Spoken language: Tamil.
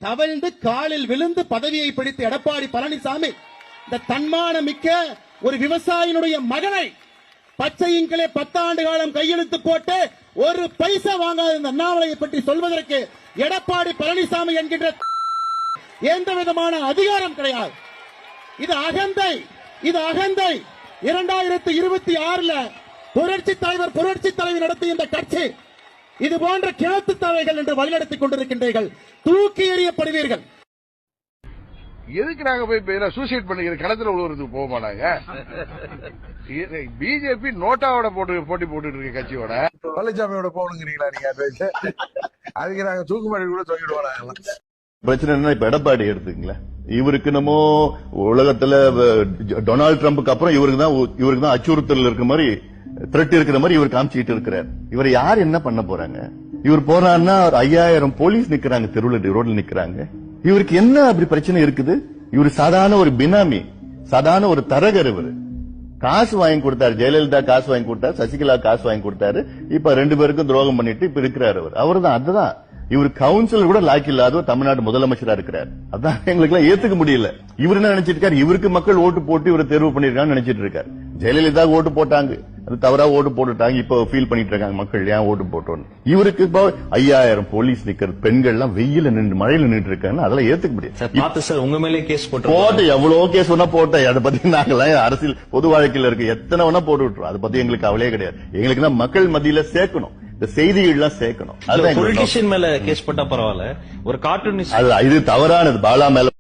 தவழ்ந்து காலில் விழுந்து பதவியை பிடித்த எடப்பாடி பழனிசாமி இந்த தன்மான மிக்க ஒரு விவசாயினுடைய மகனை பச்சையின்களே 10 ஆண்டு காலம் கையெழுத்து போட்டு ஒரு பைசா வாங்காத இந்த அண்ணாமலையை பற்றி சொல்வதற்கு எடப்பாடி பழனிசாமி என்கின்ற எந்த விதமான அதிகாரம் கிடையாது. இது அகந்தை, இது அகந்தை. 2026 புரட்சி தலைவர் நடத்திய இந்த கட்சி இது போன்ற கிழத்து தலைகள் என்று வழிநடத்திக் கொண்டிருக்கின்றீர்கள். தூக்கி எறியப்படுவீர்கள். எதுக்கு நாங்க போய் சூசைட் பண்ணிக்கிற களத்துல உழுவுறதுக்கு போக மாட்டாங்க. பிஜேபி நோட்டாவோட போட்டி போட்டு இருக்க கட்சியோட பழனிசாமியோட போகணுங்கிறீங்களா நீங்க? அதுக்கு நாங்க தூக்குமாடி கூட தொங்கிடுவோம். பிரச்சனை என்ன, இப்ப எடப்பாடி எடுத்துக்கல, இவருக்கு நம்ம உலகத்துல டொனால்டு ட்ரம்புக்கு அப்புறம் இவருக்கு தான் அச்சுறுத்தல் இருக்க மாதிரி, த்ரெட் இருக்கிற மாதிரி இவர் காமிச்சிட்டு இருக்கிறார். இவர் யார் என்ன பண்ண போறாங்க? இவர் போறாருன்னா 5000 போலீஸ் நிக்கிறாங்க, தெருவில் ரோட்ல நிக்கிறாங்க. இவருக்கு என்ன அப்படி பிரச்சனை இருக்குது? இவர் சாதாரண ஒரு பினாமி, சாதாரண ஒரு தரகர். இவர் காசு வாங்கி கொடுத்தாரு, ஜெயலலிதா காசு வாங்கி கொடுத்தாரு, சசிகலா காசு வாங்கி கொடுத்தாரு. இப்ப 2 பேருக்கும் துரோகம் பண்ணிட்டு இப்ப இருக்கிறாரு. அவர் தான் அதுதான் இவர் கவுன்சிலர் கூட லாக்கி இல்லாத தமிழ்நாடு முதலமைச்சரா இருக்கிறார். அதான் எங்களுக்கு எல்லாம் ஏத்துக்க முடியல. இவர் என்ன நினைச்சிட்டு இருக்காரு? இவருக்கு மக்கள் ஓட்டு போட்டு இவர் தேர்வு பண்ணிருக்கான்னு நினைச்சிட்டு இருக்காரு. ஜெயலலிதா ஓட்டு போட்டாங்க, அது தவறா ஓட்டு போட்டுட்டாங்க. இப்ப ஃபீல் பண்ணிட்டு இருக்காங்க மக்கள் ஏன் ஓட்டு போட்டோன்னு. இவருக்கு இப்போ 5000 போலீஸ் நிக்கிறது, பெண்கள் எல்லாம் வெயில நின்று மழையில நின்று இருக்காங்க. அதெல்லாம் ஏத்துக்க முடியாது. உங்க மேலே கேஸ் போட்டு எவ்வளவு கேஸ் வேணா போட்டேன். அதை பத்தி நாங்களாம் அரசியல் பொது வாழ்க்கையில இருக்கு எத்தனை வேணா போட்டு விட்டுரும். அதை பத்தி எங்களுக்கு கவலையே கிடையாது. எங்களுக்கு மக்கள் மத்தியில சேர்க்கணும், இந்த செய்திகள்லாம் சேர்க்கணும். பொலிட்டிஷியன் மேல கேஸ் போட்டா பரவாயில்ல, ஒரு கார்ட்டூனிஸ்ட் இது தவறானது. பாலா மேல